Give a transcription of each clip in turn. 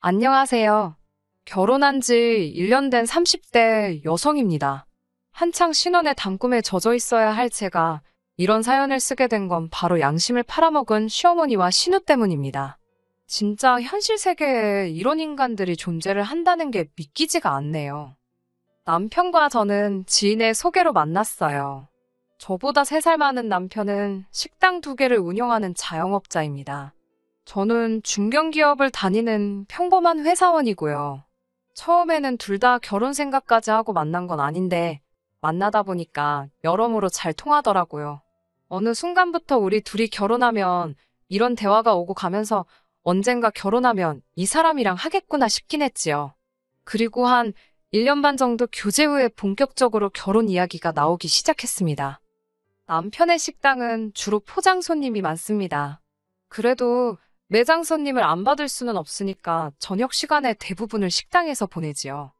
안녕하세요. 결혼한 지 1년 된 30대 여성입니다. 한창 신혼의 단꿈에 젖어 있어야 할 제가 이런 사연을 쓰게 된 건 바로 양심을 팔아먹은 시어머니와 신우 때문입니다. 진짜 현실 세계에 이런 인간들이 존재를 한다는 게 믿기지가 않네요. 남편과 저는 지인의 소개로 만났어요. 저보다 3살 많은 남편은 식당 2개를 운영하는 자영업자입니다. 저는 중견기업을 다니는 평범한 회사원이고요. 처음에는 둘 다 결혼 생각까지 하고 만난 건 아닌데 만나다 보니까 여러모로 잘 통하더라고요. 어느 순간부터 우리 둘이 결혼하면 이런 대화가 오고 가면서 언젠가 결혼하면 이 사람이랑 하겠구나 싶긴 했지요. 그리고 한 1년 반 정도 교제 후에 본격적으로 결혼 이야기가 나오기 시작했습니다. 남편의 식당은 주로 포장 손님이 많습니다. 그래도 매장 손님을 안 받을 수는 없으니까 저녁 시간에 대부분을 식당에서 보내지요.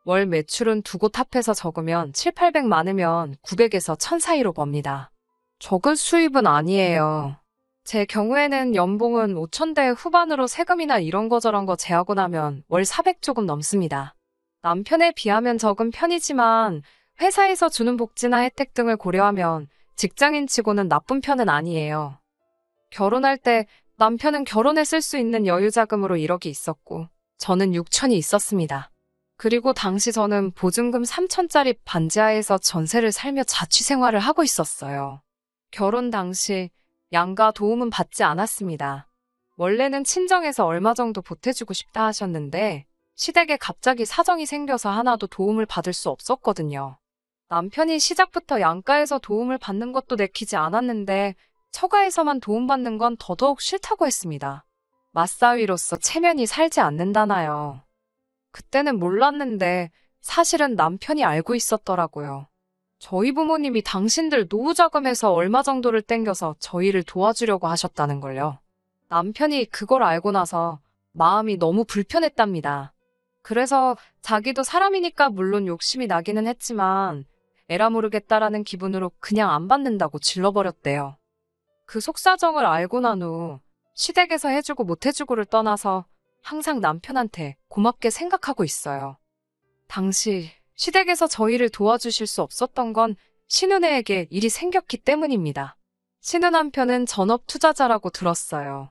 월 매출은 2곳 합해서 적으면 7, 800 많으면 900에서 1000 사이로 법니다. 적은 수입은 아니에요. 제 경우에는 연봉은 5000대 후반으로 세금이나 이런 거 저런 거 제하고 나면 월 400 조금 넘습니다. 남편에 비하면 적은 편이지만 회사에서 주는 복지나 혜택 등을 고려하면 직장인치고는 나쁜 편은 아니에요. 결혼할 때 남편은 결혼에 쓸 수 있는 여유 자금으로 1억이 있었고 저는 6천이 있었습니다. 그리고 당시 저는 보증금 3천짜리 반지하에서 전세를 살며 자취 생활을 하고 있었어요. 결혼 당시 양가 도움은 받지 않았습니다. 원래는 친정에서 얼마 정도 보태주고 싶다 하셨는데 시댁에 갑자기 사정이 생겨서 하나도 도움을 받을 수 없었거든요. 남편이 시작부터 양가에서 도움을 받는 것도 내키지 않았는데 처가에서만 도움받는 건 더더욱 싫다고 했습니다. 맞사위로서 체면이 살지 않는다나요. 그때는 몰랐는데 사실은 남편이 알고 있었더라고요. 저희 부모님이 당신들 노후자금에서 얼마 정도를 땡겨서 저희를 도와주려고 하셨다는 걸요. 남편이 그걸 알고 나서 마음이 너무 불편했답니다. 그래서 자기도 사람이니까 물론 욕심이 나기는 했지만 에라 모르겠다라는 기분으로 그냥 안 받는다고 질러버렸대요. 그 속사정을 알고 난 후 시댁에서 해주고 못 해주고를 떠나서 항상 남편한테 고맙게 생각하고 있어요. 당시 시댁에서 저희를 도와주실 수 없었던 건 신우네에게 일이 생겼기 때문입니다. 신우 남편은 전업 투자자라고 들었어요.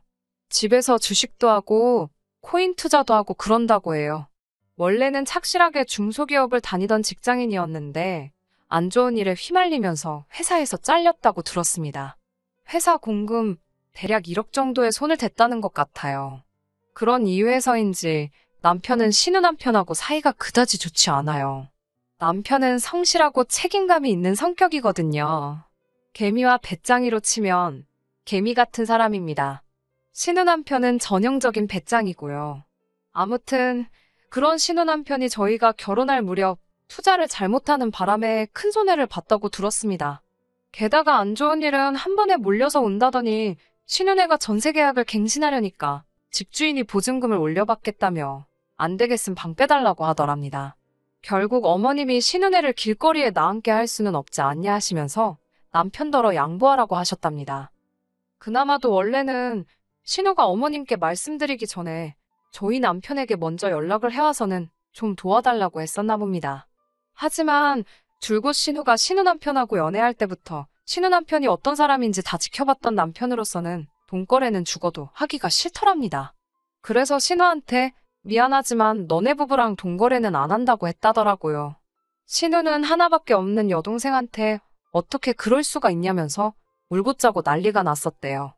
집에서 주식도 하고 코인 투자도 하고 그런다고 해요. 원래는 착실하게 중소기업을 다니던 직장인이었는데 안 좋은 일에 휘말리면서 회사에서 잘렸다고 들었습니다. 회사 공금 대략 1억 정도에 손을 댔다는 것 같아요. 그런 이유에서인지 남편은 신우 남편하고 사이가 그다지 좋지 않아요. 남편은 성실하고 책임감이 있는 성격이거든요. 개미와 배짱이로 치면 개미 같은 사람입니다. 신우 남편은 전형적인 배짱이고요. 아무튼 그런 신우 남편이 저희가 결혼할 무렵 투자를 잘못하는 바람에 큰 손해를 봤다고 들었습니다. 게다가 안 좋은 일은 한 번에 몰려서 온다더니 신우네가 전세 계약을 갱신하려니까 집주인이 보증금을 올려받겠다며 안 되겠음 방 빼달라고 하더랍니다. 결국 어머님이 신우네를 길거리에 나앉게 할 수는 없지 않냐 하시면서 남편더러 양보하라고 하셨답니다. 그나마도 원래는 신우가 어머님께 말씀드리기 전에 저희 남편에게 먼저 연락을 해와서는 좀 도와달라고 했었나 봅니다. 하지만 줄곧 신우가 신우 남편하고 연애할 때부터 신우 남편이 어떤 사람인지 다 지켜봤던 남편으로서는 돈거래는 죽어도 하기가 싫더랍니다. 그래서 신우한테 미안하지만 너네 부부랑 돈거래는 안 한다고 했다더라고요. 신우는 하나밖에 없는 여동생한테 어떻게 그럴 수가 있냐면서 울고 짜고 난리가 났었대요.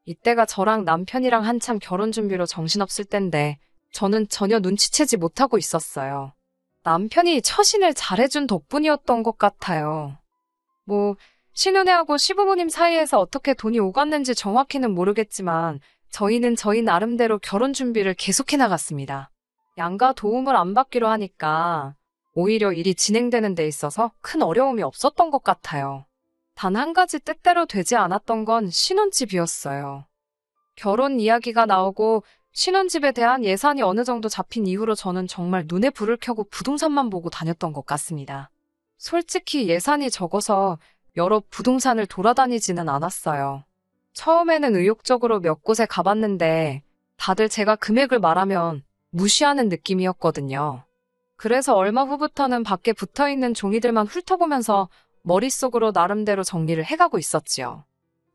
이때가 저랑 남편이랑 한참 결혼 준비로 정신없을 땐데 저는 전혀 눈치채지 못하고 있었어요. 남편이 처신을 잘해준 덕분이었던 것 같아요. 신우네하고 시부모님 사이에서 어떻게 돈이 오갔는지 정확히는 모르겠지만 저희는 저희 나름대로 결혼 준비를 계속해 나갔습니다. 양가 도움을 안 받기로 하니까 오히려 일이 진행되는 데 있어서 큰 어려움이 없었던 것 같아요. 단 한 가지 뜻대로 되지 않았던 건 신혼집이었어요. 결혼 이야기가 나오고 신혼집에 대한 예산이 어느 정도 잡힌 이후로 저는 정말 눈에 불을 켜고 부동산만 보고 다녔던 것 같습니다. 솔직히 예산이 적어서 여러 부동산을 돌아다니지는 않았어요. 처음에는 의욕적으로 몇 곳에 가봤는데 다들 제가 금액을 말하면 무시하는 느낌이었거든요. 그래서 얼마 후부터는 밖에 붙어있는 종이들만 훑어보면서 머릿속으로 나름대로 정리를 해가고 있었지요.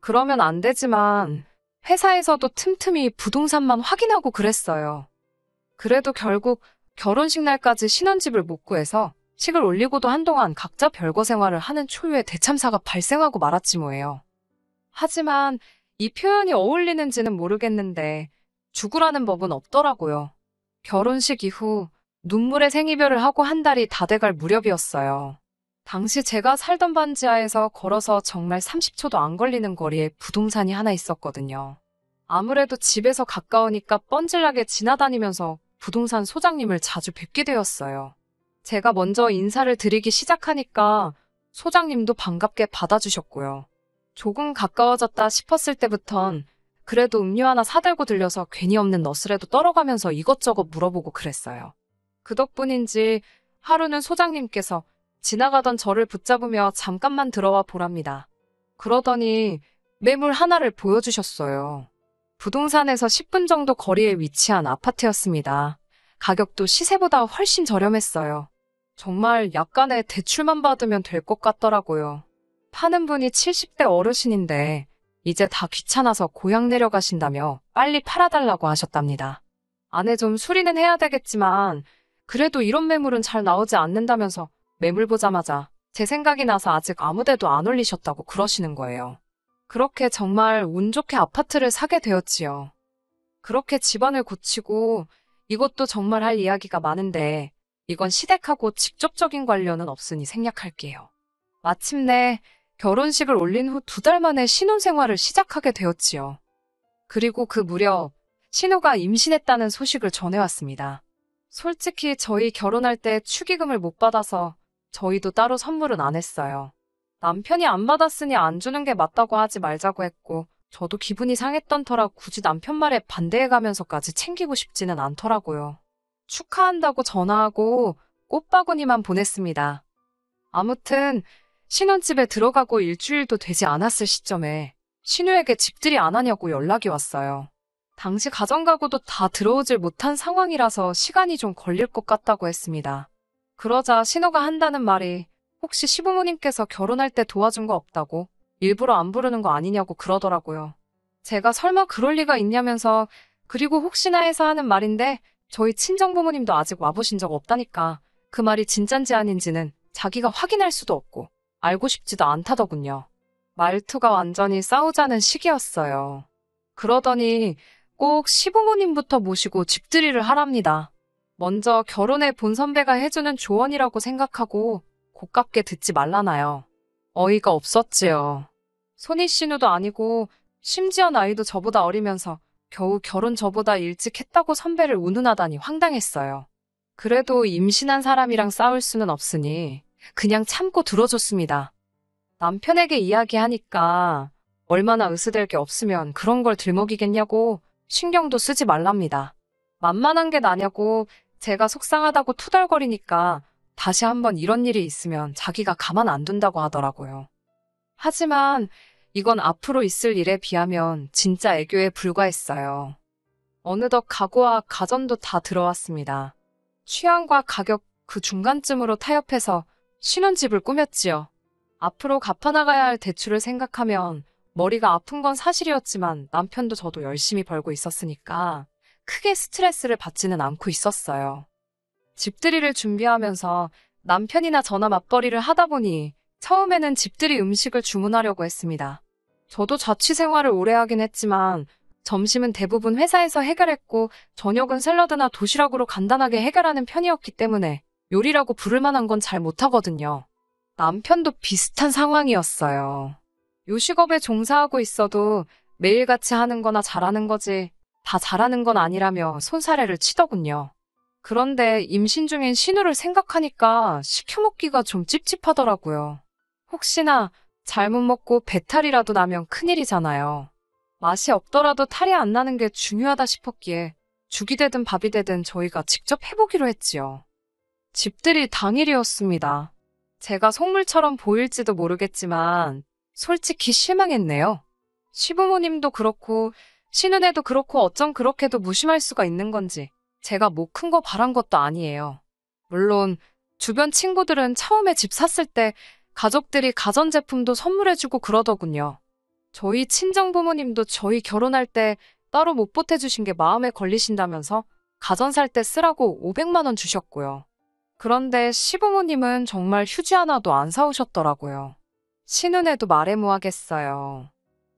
그러면 안 되지만 회사에서도 틈틈이 부동산만 확인하고 그랬어요. 그래도 결국 결혼식 날까지 신혼집을 못 구해서 식을 올리고도 한동안 각자 별거 생활을 하는 초유의 대참사가 발생하고 말았지 뭐예요. 하지만 이 표현이 어울리는지는 모르겠는데 죽으라는 법은 없더라고요. 결혼식 이후 눈물의 생이별을 하고 한 달이 다 돼갈 무렵이었어요. 당시 제가 살던 반지하에서 걸어서 정말 30초도 안 걸리는 거리에 부동산이 하나 있었거든요. 아무래도 집에서 가까우니까 뻔질나게 지나다니면서 부동산 소장님을 자주 뵙게 되었어요. 제가 먼저 인사를 드리기 시작하니까 소장님도 반갑게 받아주셨고요. 조금 가까워졌다 싶었을 때부턴 그래도 음료 하나 사들고 들려서 괜히 없는 너스레도 떨어가면서 이것저것 물어보고 그랬어요. 그 덕분인지 하루는 소장님께서 지나가던 저를 붙잡으며 잠깐만 들어와 보랍니다. 그러더니 매물 하나를 보여주셨어요. 부동산에서 10분 정도 거리에 위치한 아파트였습니다. 가격도 시세보다 훨씬 저렴했어요. 정말 약간의 대출만 받으면 될 것 같더라고요. 파는 분이 70대 어르신인데 이제 다 귀찮아서 고향 내려가신다며 빨리 팔아달라고 하셨답니다. 안에 좀 수리는 해야 되겠지만 그래도 이런 매물은 잘 나오지 않는다면서 매물 보자마자 제 생각이 나서 아직 아무데도 안 올리셨다고 그러시는 거예요. 그렇게 정말 운 좋게 아파트를 사게 되었지요. 그렇게 집안을 고치고 이것도 정말 할 이야기가 많은데 이건 시댁하고 직접적인 관련은 없으니 생략할게요. 마침내 결혼식을 올린 후 2달 만에 신혼생활을 시작하게 되었지요. 그리고 그 무렵 신우가 임신했다는 소식을 전해왔습니다. 솔직히 저희 결혼할 때 축의금을 못 받아서 저희도 따로 선물은 안 했어요. 남편이 안 받았으니 안 주는 게 맞다고 하지 말자고 했고 저도 기분이 상했던 터라 굳이 남편 말에 반대해가면서까지 챙기고 싶지는 않더라고요. 축하한다고 전화하고 꽃바구니만 보냈습니다. 아무튼 신혼집에 들어가고 일주일도 되지 않았을 시점에 신우에게 집들이 안 하냐고 연락이 왔어요. 당시 가정가구도 다 들어오질 못한 상황이라서 시간이 좀 걸릴 것 같다고 했습니다. 그러자 신우가 한다는 말이 혹시 시부모님께서 결혼할 때 도와준 거 없다고 일부러 안 부르는 거 아니냐고 그러더라고요. 제가 설마 그럴 리가 있냐면서 그리고 혹시나 해서 하는 말인데 저희 친정부모님도 아직 와보신 적 없다니까 그 말이 진짠지 아닌지는 자기가 확인할 수도 없고 알고 싶지도 않다더군요. 말투가 완전히 싸우자는 식이었어요. 그러더니 꼭 시부모님부터 모시고 집들이를 하랍니다. 먼저 결혼해 본 선배가 해주는 조언이라고 생각하고 고깝게 듣지 말라나요. 어이가 없었지요. 손이 신우도 아니고 심지어 나이도 저보다 어리면서 겨우 결혼 저보다 일찍 했다고 선배를 운운하다니 황당했어요. 그래도 임신한 사람이랑 싸울 수는 없으니 그냥 참고 들어줬습니다. 남편에게 이야기하니까 얼마나 으스댈 게 없으면 그런 걸 들먹이겠냐고 신경도 쓰지 말랍니다. 만만한 게 나냐고 제가 속상하다고 투덜거리니까 다시 한번 이런 일이 있으면 자기가 가만 안 둔다고 하더라고요. 하지만 이건 앞으로 있을 일에 비하면 진짜 애교에 불과했어요. 어느덧 가구와 가전도 다 들어왔습니다. 취향과 가격 그 중간쯤으로 타협해서 신혼집을 꾸몄지요. 앞으로 갚아나가야 할 대출을 생각하면 머리가 아픈 건 사실이었지만 남편도 저도 열심히 벌고 있었으니까 크게 스트레스를 받지는 않고 있었어요. 집들이를 준비하면서 남편이나 저나 맞벌이를 하다 보니 처음에는 집들이 음식을 주문하려고 했습니다. 저도 자취 생활을 오래 하긴 했지만 점심은 대부분 회사에서 해결했고 저녁은 샐러드나 도시락으로 간단하게 해결하는 편이었기 때문에 요리라고 부를 만한 건 잘 못하거든요. 남편도 비슷한 상황이었어요. 요식업에 종사하고 있어도 매일같이 하는 거나 잘하는 거지 다 잘하는 건 아니라며 손사래를 치더군요. 그런데 임신 중인 신우를 생각하니까 시켜먹기가 좀 찝찝하더라고요. 혹시나 잘못 먹고 배탈이라도 나면 큰일이잖아요. 맛이 없더라도 탈이 안 나는 게 중요하다 싶었기에 죽이 되든 밥이 되든 저희가 직접 해보기로 했지요. 집들이 당일이었습니다. 제가 속물처럼 보일지도 모르겠지만 솔직히 실망했네요. 시부모님도 그렇고 신은혜도 그렇고 어쩜 그렇게도 무심할 수가 있는 건지 제가 뭐 큰 거 바란 것도 아니에요. 물론 주변 친구들은 처음에 집 샀을 때 가족들이 가전제품도 선물해주고 그러더군요. 저희 친정 부모님도 저희 결혼할 때 따로 못 보태주신 게 마음에 걸리신다면서 가전 살 때 쓰라고 500만 원 주셨고요. 그런데 시부모님은 정말 휴지 하나도 안 사오셨더라고요. 신혼에도 말해모하겠어요.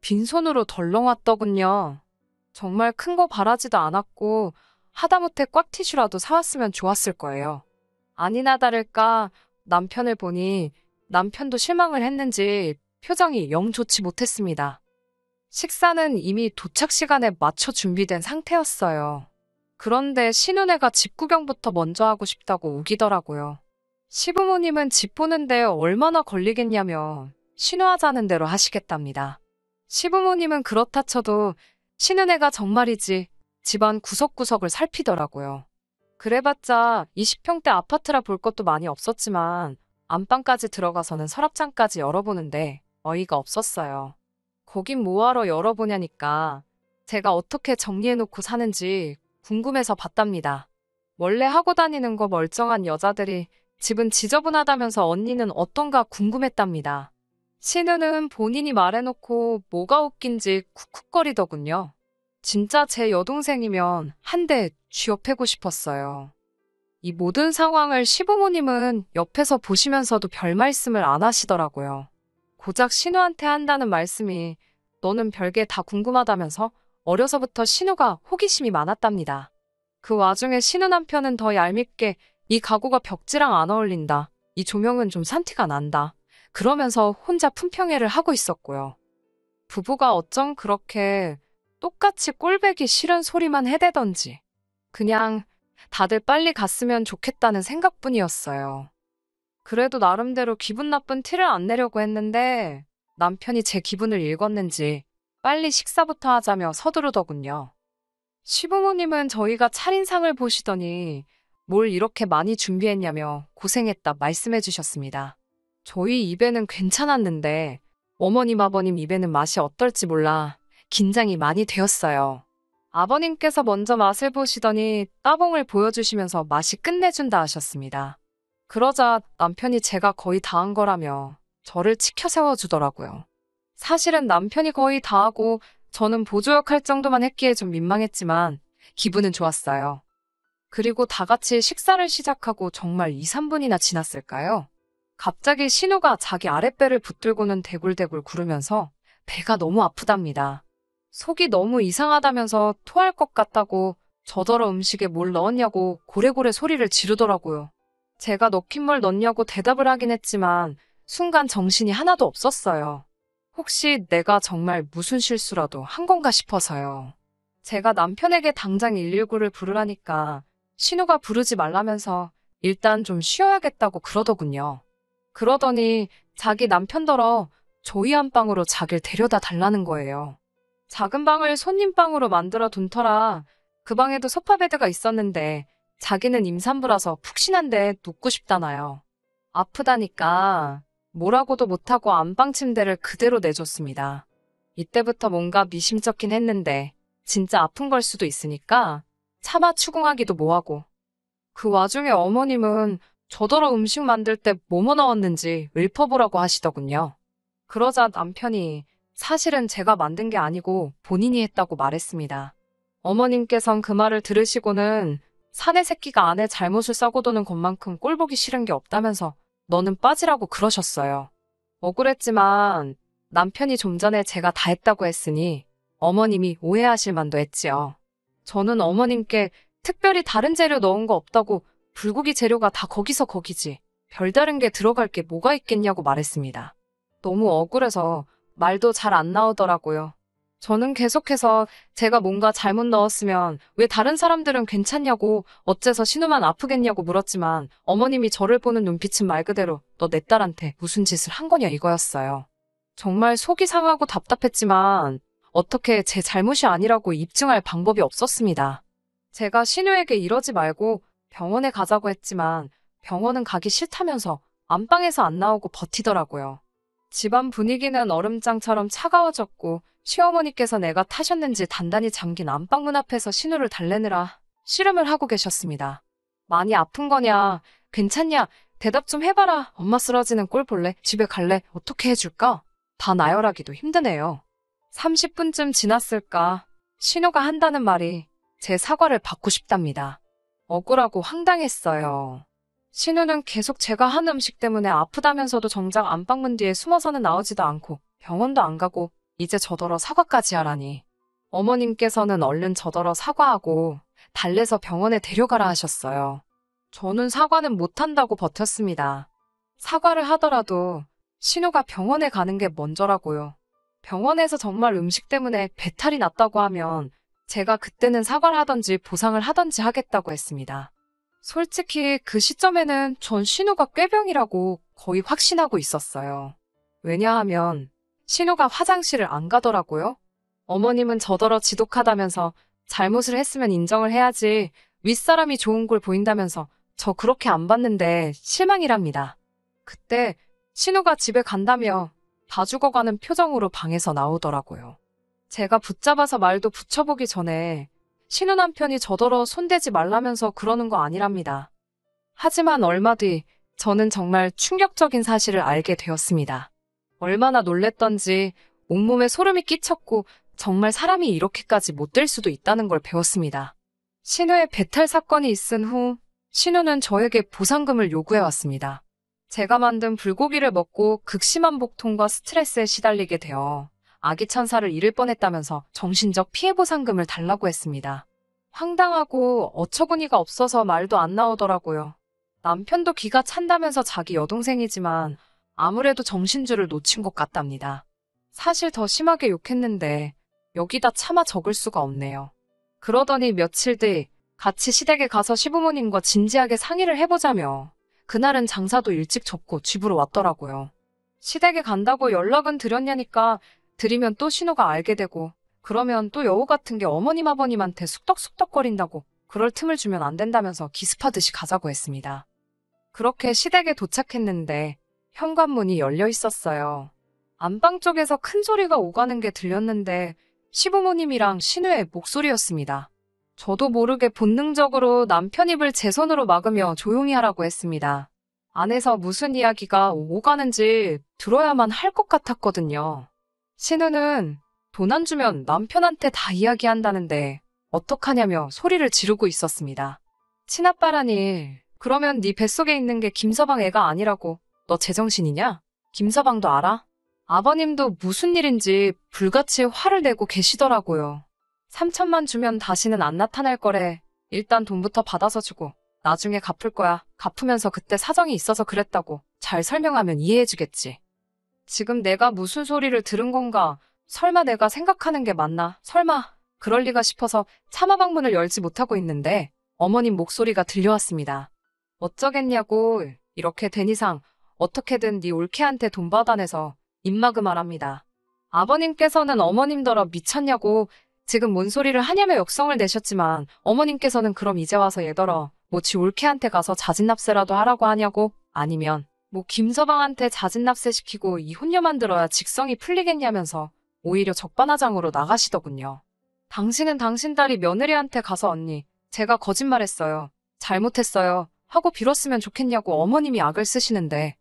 빈손으로 덜렁 왔더군요. 정말 큰 거 바라지도 않았고 하다못해 꽉티슈라도 사왔으면 좋았을 거예요. 아니나 다를까 남편을 보니 남편도 실망을 했는지 표정이 영 좋지 못했습니다. 식사는 이미 도착 시간에 맞춰 준비된 상태였어요. 그런데 신혼애가 집 구경부터 먼저 하고 싶다고 우기더라고요. 시부모님은 집 보는데 얼마나 걸리겠냐며 신호하자는 대로 하시겠답니다. 시부모님은 그렇다 쳐도 신혼애가 정말이지 집안 구석구석을 살피더라고요. 그래봤자 20평대 아파트라 볼 것도 많이 없었지만 안방까지 들어가서는 서랍장까지 열어보는데 어이가 없었어요. 거긴 뭐하러 열어보냐니까 제가 어떻게 정리해놓고 사는지 궁금해서 봤답니다. 원래 하고 다니는 거 멀쩡한 여자들이 집은 지저분하다면서 언니는 어떤가 궁금했답니다. 신우는 본인이 말해놓고 뭐가 웃긴지 쿡쿡거리더군요. 진짜 제 여동생이면 한 대 쥐어패고 싶었어요. 이 모든 상황을 시부모님은 옆에서 보시면서도 별 말씀을 안 하시더라고요. 고작 신우한테 한다는 말씀이 너는 별게 다 궁금하다면서 어려서부터 신우가 호기심이 많았답니다. 그 와중에 신우 남편은 더 얄밉게 이 가구가 벽지랑 안 어울린다. 이 조명은 좀 산티가 난다. 그러면서 혼자 품평회를 하고 있었고요. 부부가 어쩜 그렇게 똑같이 꼴배기 싫은 소리만 해대던지 그냥 다들 빨리 갔으면 좋겠다는 생각뿐이었어요. 그래도 나름대로 기분 나쁜 티를 안 내려고 했는데 남편이 제 기분을 읽었는지 빨리 식사부터 하자며 서두르더군요. 시부모님은 저희가 차린상을 보시더니 뭘 이렇게 많이 준비했냐며 고생했다 말씀해 주셨습니다. 저희 입에는 괜찮았는데 어머님 아버님 입에는 맛이 어떨지 몰라 긴장이 많이 되었어요. 아버님께서 먼저 맛을 보시더니 따봉을 보여주시면서 맛이 끝내준다 하셨습니다. 그러자 남편이 제가 거의 다 한 거라며 저를 치켜 세워주더라고요. 사실은 남편이 거의 다 하고 저는 보조역 할 정도만 했기에 좀 민망했지만 기분은 좋았어요. 그리고 다 같이 식사를 시작하고 정말 2, 3분이나 지났을까요? 갑자기 신우가 자기 아랫배를 붙들고는 대굴대굴 구르면서 배가 너무 아프답니다. 속이 너무 이상하다면서 토할 것 같다고 저더러 음식에 뭘 넣었냐고 고래고래 소리를 지르더라고요. 제가 넣긴 뭘 넣냐고 대답을 하긴 했지만 순간 정신이 하나도 없었어요. 혹시 내가 정말 무슨 실수라도 한 건가 싶어서요. 제가 남편에게 당장 119를 부르라니까 신우가 부르지 말라면서 일단 좀 쉬어야겠다고 그러더군요. 그러더니 자기 남편더러 저희 안방으로 자기를 데려다 달라는 거예요. 작은 방을 손님방으로 만들어 둔 터라 그 방에도 소파베드가 있었는데 자기는 임산부라서 푹신한데 눕고 싶다나요. 아프다니까 뭐라고도 못하고 안방 침대를 그대로 내줬습니다. 이때부터 뭔가 미심쩍긴 했는데 진짜 아픈 걸 수도 있으니까 차마 추궁하기도 뭐하고. 그 와중에 어머님은 저더러 음식 만들 때 뭐뭐 넣었는지 읊어보라고 하시더군요. 그러자 남편이 사실은 제가 만든 게 아니고 본인이 했다고 말했습니다. 어머님께선 그 말을 들으시고는 사내 새끼가 아내 잘못을 싸고 도는 것만큼 꼴보기 싫은 게 없다면서 너는 빠지라고 그러셨어요. 억울했지만 남편이 좀 전에 제가 다 했다고 했으니 어머님이 오해하실 만도 했지요. 저는 어머님께 특별히 다른 재료 넣은 거 없다고 불고기 재료가 다 거기서 거기지 별다른 게 들어갈 게 뭐가 있겠냐고 말했습니다. 너무 억울해서 말도 잘 안 나오더라고요. 저는 계속해서 제가 뭔가 잘못 넣었으면 왜 다른 사람들은 괜찮냐고 어째서 신우만 아프겠냐고 물었지만 어머님이 저를 보는 눈빛은 말 그대로 너 내 딸한테 무슨 짓을 한 거냐 이거였어요. 정말 속이 상하고 답답했지만 어떻게 제 잘못이 아니라고 입증할 방법이 없었습니다. 제가 신우에게 이러지 말고 병원에 가자고 했지만 병원은 가기 싫다면서 안방에서 안 나오고 버티더라고요. 집안 분위기는 얼음장처럼 차가워졌고 시어머니께서 내가 타셨는지 단단히 잠긴 안방문 앞에서 신우를 달래느라 씨름을 하고 계셨습니다. 많이 아픈 거냐? 괜찮냐? 대답 좀 해봐라. 엄마 쓰러지는 꼴 볼래? 집에 갈래? 어떻게 해줄까? 다 나열하기도 힘드네요. 30분쯤 지났을까? 신우가 한다는 말이 제 사과를 받고 싶답니다. 억울하고 황당했어요. 신우는 계속 제가 한 음식 때문에 아프다면서도 정작 안방문 뒤에 숨어서는 나오지도 않고 병원도 안 가고 이제 저더러 사과까지 하라니. 어머님께서는 얼른 저더러 사과하고 달래서 병원에 데려가라 하셨어요. 저는 사과는 못한다고 버텼습니다. 사과를 하더라도 신우가 병원에 가는 게 먼저라고요. 병원에서 정말 음식 때문에 배탈이 났다고 하면 제가 그때는 사과를 하던지 보상을 하던지 하겠다고 했습니다. 솔직히 그 시점에는 전 신우가 꾀병이라고 거의 확신하고 있었어요. 왜냐하면 신우가 화장실을 안 가더라고요. 어머님은 저더러 지독하다면서 잘못을 했으면 인정을 해야지 윗사람이 좋은 걸 보인다면서 저 그렇게 안 봤는데 실망이랍니다. 그때 신우가 집에 간다며 다 죽어가는 표정으로 방에서 나오더라고요. 제가 붙잡아서 말도 붙여보기 전에 신우 남편이 저더러 손대지 말라면서 그러는 거 아니랍니다. 하지만 얼마 뒤 저는 정말 충격적인 사실을 알게 되었습니다. 얼마나 놀랬던지 온몸에 소름이 끼쳤고 정말 사람이 이렇게까지 못될 수도 있다는 걸 배웠습니다. 신우의 배탈 사건이 있은 후 신우는 저에게 보상금을 요구해왔습니다. 제가 만든 불고기를 먹고 극심한 복통과 스트레스에 시달리게 되어 아기 천사를 잃을 뻔했다면서 정신적 피해 보상금을 달라고 했습니다. 황당하고 어처구니가 없어서 말도 안 나오더라고요. 남편도 기가 찬다면서 자기 여동생이지만 아무래도 정신줄을 놓친 것 같답니다. 사실 더 심하게 욕했는데 여기다 차마 적을 수가 없네요. 그러더니 며칠 뒤 같이 시댁에 가서 시부모님과 진지하게 상의를 해보자며 그날은 장사도 일찍 접고 집으로 왔더라고요. 시댁에 간다고 연락은 드렸냐니까 드리면 또 신우가 알게 되고 그러면 또 여우 같은 게 어머님 아버님한테 쑥덕쑥덕거린다고 그럴 틈을 주면 안 된다면서 기습하듯이 가자고 했습니다. 그렇게 시댁에 도착했는데 현관문이 열려 있었어요. 안방 쪽에서 큰 소리가 오가는 게 들렸는데 시부모님이랑 신우의 목소리였습니다. 저도 모르게 본능적으로 남편 입을 제 손으로 막으며 조용히 하라고 했습니다. 안에서 무슨 이야기가 오가는지 들어야만 할 것 같았거든요. 신우는 돈 안 주면 남편한테 다 이야기한다는데 어떡하냐며 소리를 지르고 있었습니다. 친아빠라니 그러면 네 뱃속에 있는 게 김서방 애가 아니라고 너 제정신이냐? 김서방도 알아? 아버님도 무슨 일인지 불같이 화를 내고 계시더라고요. 3천만 주면 다시는 안 나타날 거래. 일단 돈부터 받아서 주고 나중에 갚을 거야. 갚으면서 그때 사정이 있어서 그랬다고 잘 설명하면 이해해주겠지. 지금 내가 무슨 소리를 들은 건가? 설마 내가 생각하는 게 맞나? 설마 그럴 리가 싶어서 차마방문을 열지 못하고 있는데 어머님 목소리가 들려왔습니다. 어쩌겠냐고 이렇게 된 이상 어떻게든 네 올케한테 돈 받아내서 입막음 하랍니다. 아버님께서는 어머님더러 미쳤냐고 지금 뭔 소리를 하냐며 역성을 내셨지만 어머님께서는 그럼 이제 와서 얘더러 뭐 지 올케한테 가서 자진납세라도 하라고 하냐고 아니면 뭐 김서방한테 자진납세 시키고 이혼녀 만들어야 직성이 풀리겠냐면서 오히려 적반하장으로 나가시더군요. 당신은 당신 딸이 며느리한테 가서 언니 제가 거짓말했어요. 잘못했어요. 하고 빌었으면 좋겠냐고 어머님이 악을 쓰시는데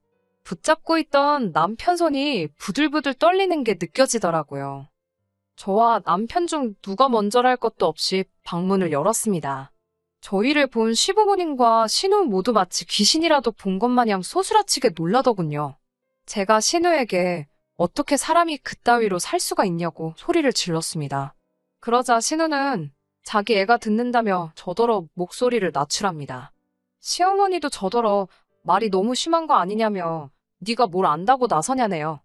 붙잡고 있던 남편 손이 부들부들 떨리는 게 느껴지더라고요. 저와 남편 중 누가 먼저랄 것도 없이 방문을 열었습니다. 저희를 본 시부모님과 신우 모두 마치 귀신이라도 본 것 마냥 소스라치게 놀라더군요. 제가 신우에게 어떻게 사람이 그따위로 살 수가 있냐고 소리를 질렀습니다. 그러자 신우는 자기 애가 듣는다며 저더러 목소리를 낮추랍니다. 시어머니도 저더러 말이 너무 심한 거 아니냐며 네가 뭘 안다고 나서냐네요.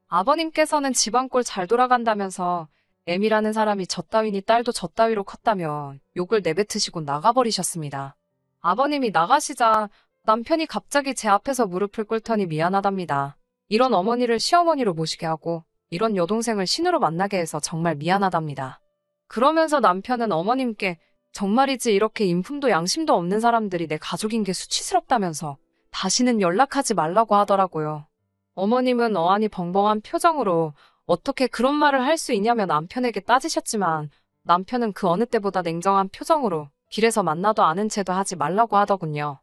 아버님께서는 집안꼴 잘 돌아간다면서 애미라는 사람이 젖따위니 딸도 젖따위로 컸다며 욕을 내뱉으시고 나가버리셨습니다. 아버님이 나가시자 남편이 갑자기 제 앞에서 무릎을 꿇더니 미안하답니다. 이런 어머니를 시어머니로 모시게 하고 이런 여동생을 신우로 만나게 해서 정말 미안하답니다. 그러면서 남편은 어머님께 정말이지 이렇게 인품도 양심도 없는 사람들이 내 가족인 게 수치스럽다면서 다시는 연락하지 말라고 하더라고요. 어머님은 어안이 벙벙한 표정으로 어떻게 그런 말을 할 수 있냐며 남편에게 따지셨지만 남편은 그 어느 때보다 냉정한 표정으로 길에서 만나도 아는 체도 하지 말라고 하더군요.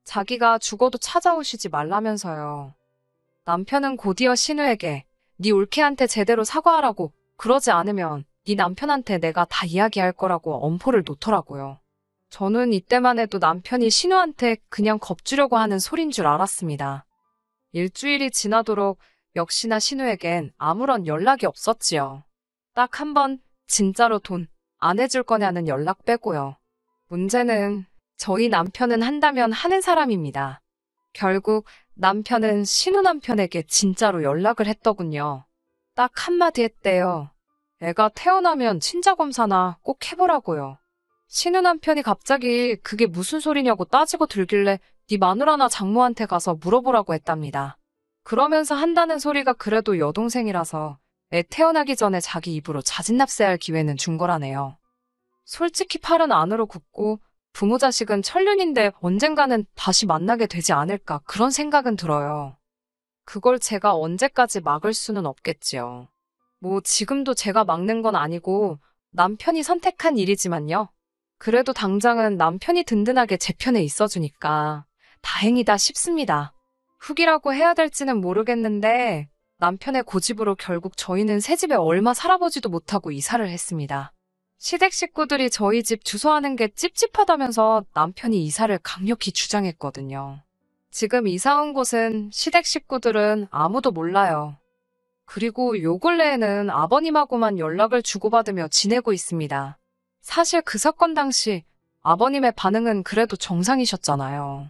자기가 죽어도 찾아오시지 말라면서요. 남편은 곧이어 신우에게 네 올케한테 제대로 사과하라고, 그러지 않으면 네 남편한테 내가 다 이야기할 거라고 엄포를 놓더라고요. 저는 이때만 해도 남편이 신우한테 그냥 겁주려고 하는 소린 줄 알았습니다. 일주일이 지나도록 역시나 신우에겐 아무런 연락이 없었지요. 딱 한 번 진짜로 돈 안 해줄 거냐는 연락 빼고요. 문제는 저희 남편은 한다면 하는 사람입니다. 결국 남편은 신우 남편에게 진짜로 연락을 했더군요. 딱 한마디 했대요. 애가 태어나면 친자검사나 꼭 해보라고요. 신우 남편이 갑자기 그게 무슨 소리냐고 따지고 들길래 네 마누라나 장모한테 가서 물어보라고 했답니다. 그러면서 한다는 소리가 그래도 여동생이라서 애 태어나기 전에 자기 입으로 자진납세할 기회는 준 거라네요. 솔직히 팔은 안으로 굽고 부모 자식은 천륜인데 언젠가는 다시 만나게 되지 않을까 그런 생각은 들어요. 그걸 제가 언제까지 막을 수는 없겠지요. 뭐 지금도 제가 막는 건 아니고 남편이 선택한 일이지만요. 그래도 당장은 남편이 든든하게 제 편에 있어주니까 다행이다 싶습니다. 훅이라고 해야 될지는 모르겠는데 남편의 고집으로 결국 저희는 새 집에 얼마 살아보지도 못하고 이사를 했습니다. 시댁 식구들이 저희 집 주소하는 게 찝찝하다면서 남편이 이사를 강력히 주장했거든요. 지금 이사 온 곳은 시댁 식구들은 아무도 몰라요. 그리고 요 근래에는 아버님하고만 연락을 주고받으며 지내고 있습니다. 사실 그 사건 당시 아버님의 반응은 그래도 정상이셨잖아요.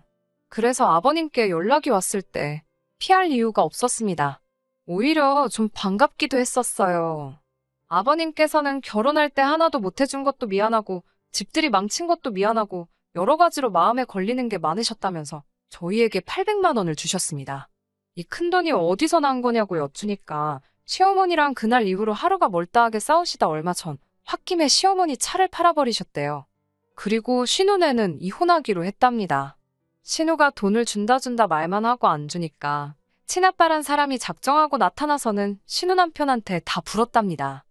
그래서 아버님께 연락이 왔을 때 피할 이유가 없었습니다. 오히려 좀 반갑기도 했었어요. 아버님께서는 결혼할 때 하나도 못 해준 것도 미안하고 집들이 망친 것도 미안하고 여러 가지로 마음에 걸리는 게 많으셨다면서 저희에게 800만 원을 주셨습니다. 이 큰돈이 어디서 난 거냐고 여쭈니까 시어머니랑 그날 이후로 하루가 멀다하게 싸우시다 얼마 전 홧김에 시어머니 차를 팔아버리셨대요. 그리고 신우네는 이혼하기로 했답니다. 신우가 돈을 준다 말만 하고 안 주니까 친아빠란 사람이 작정하고 나타나서는 신우 남편한테 다 불었답니다.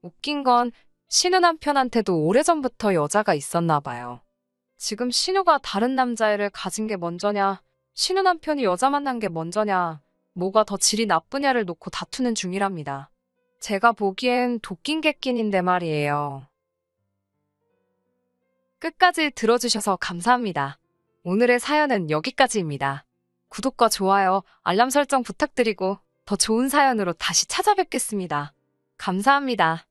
웃긴 건 신우 남편한테도 오래전부터 여자가 있었나 봐요. 지금 신우가 다른 남자애를 가진 게 먼저냐, 신우 남편이 여자 만난 게 먼저냐, 뭐가 더 질이 나쁘냐를 놓고 다투는 중이랍니다. 제가 보기엔 도낀 객낀인데 말이에요. 끝까지 들어주셔서 감사합니다. 오늘의 사연은 여기까지입니다. 구독과 좋아요, 알람 설정 부탁드리고 더 좋은 사연으로 다시 찾아뵙겠습니다. 감사합니다.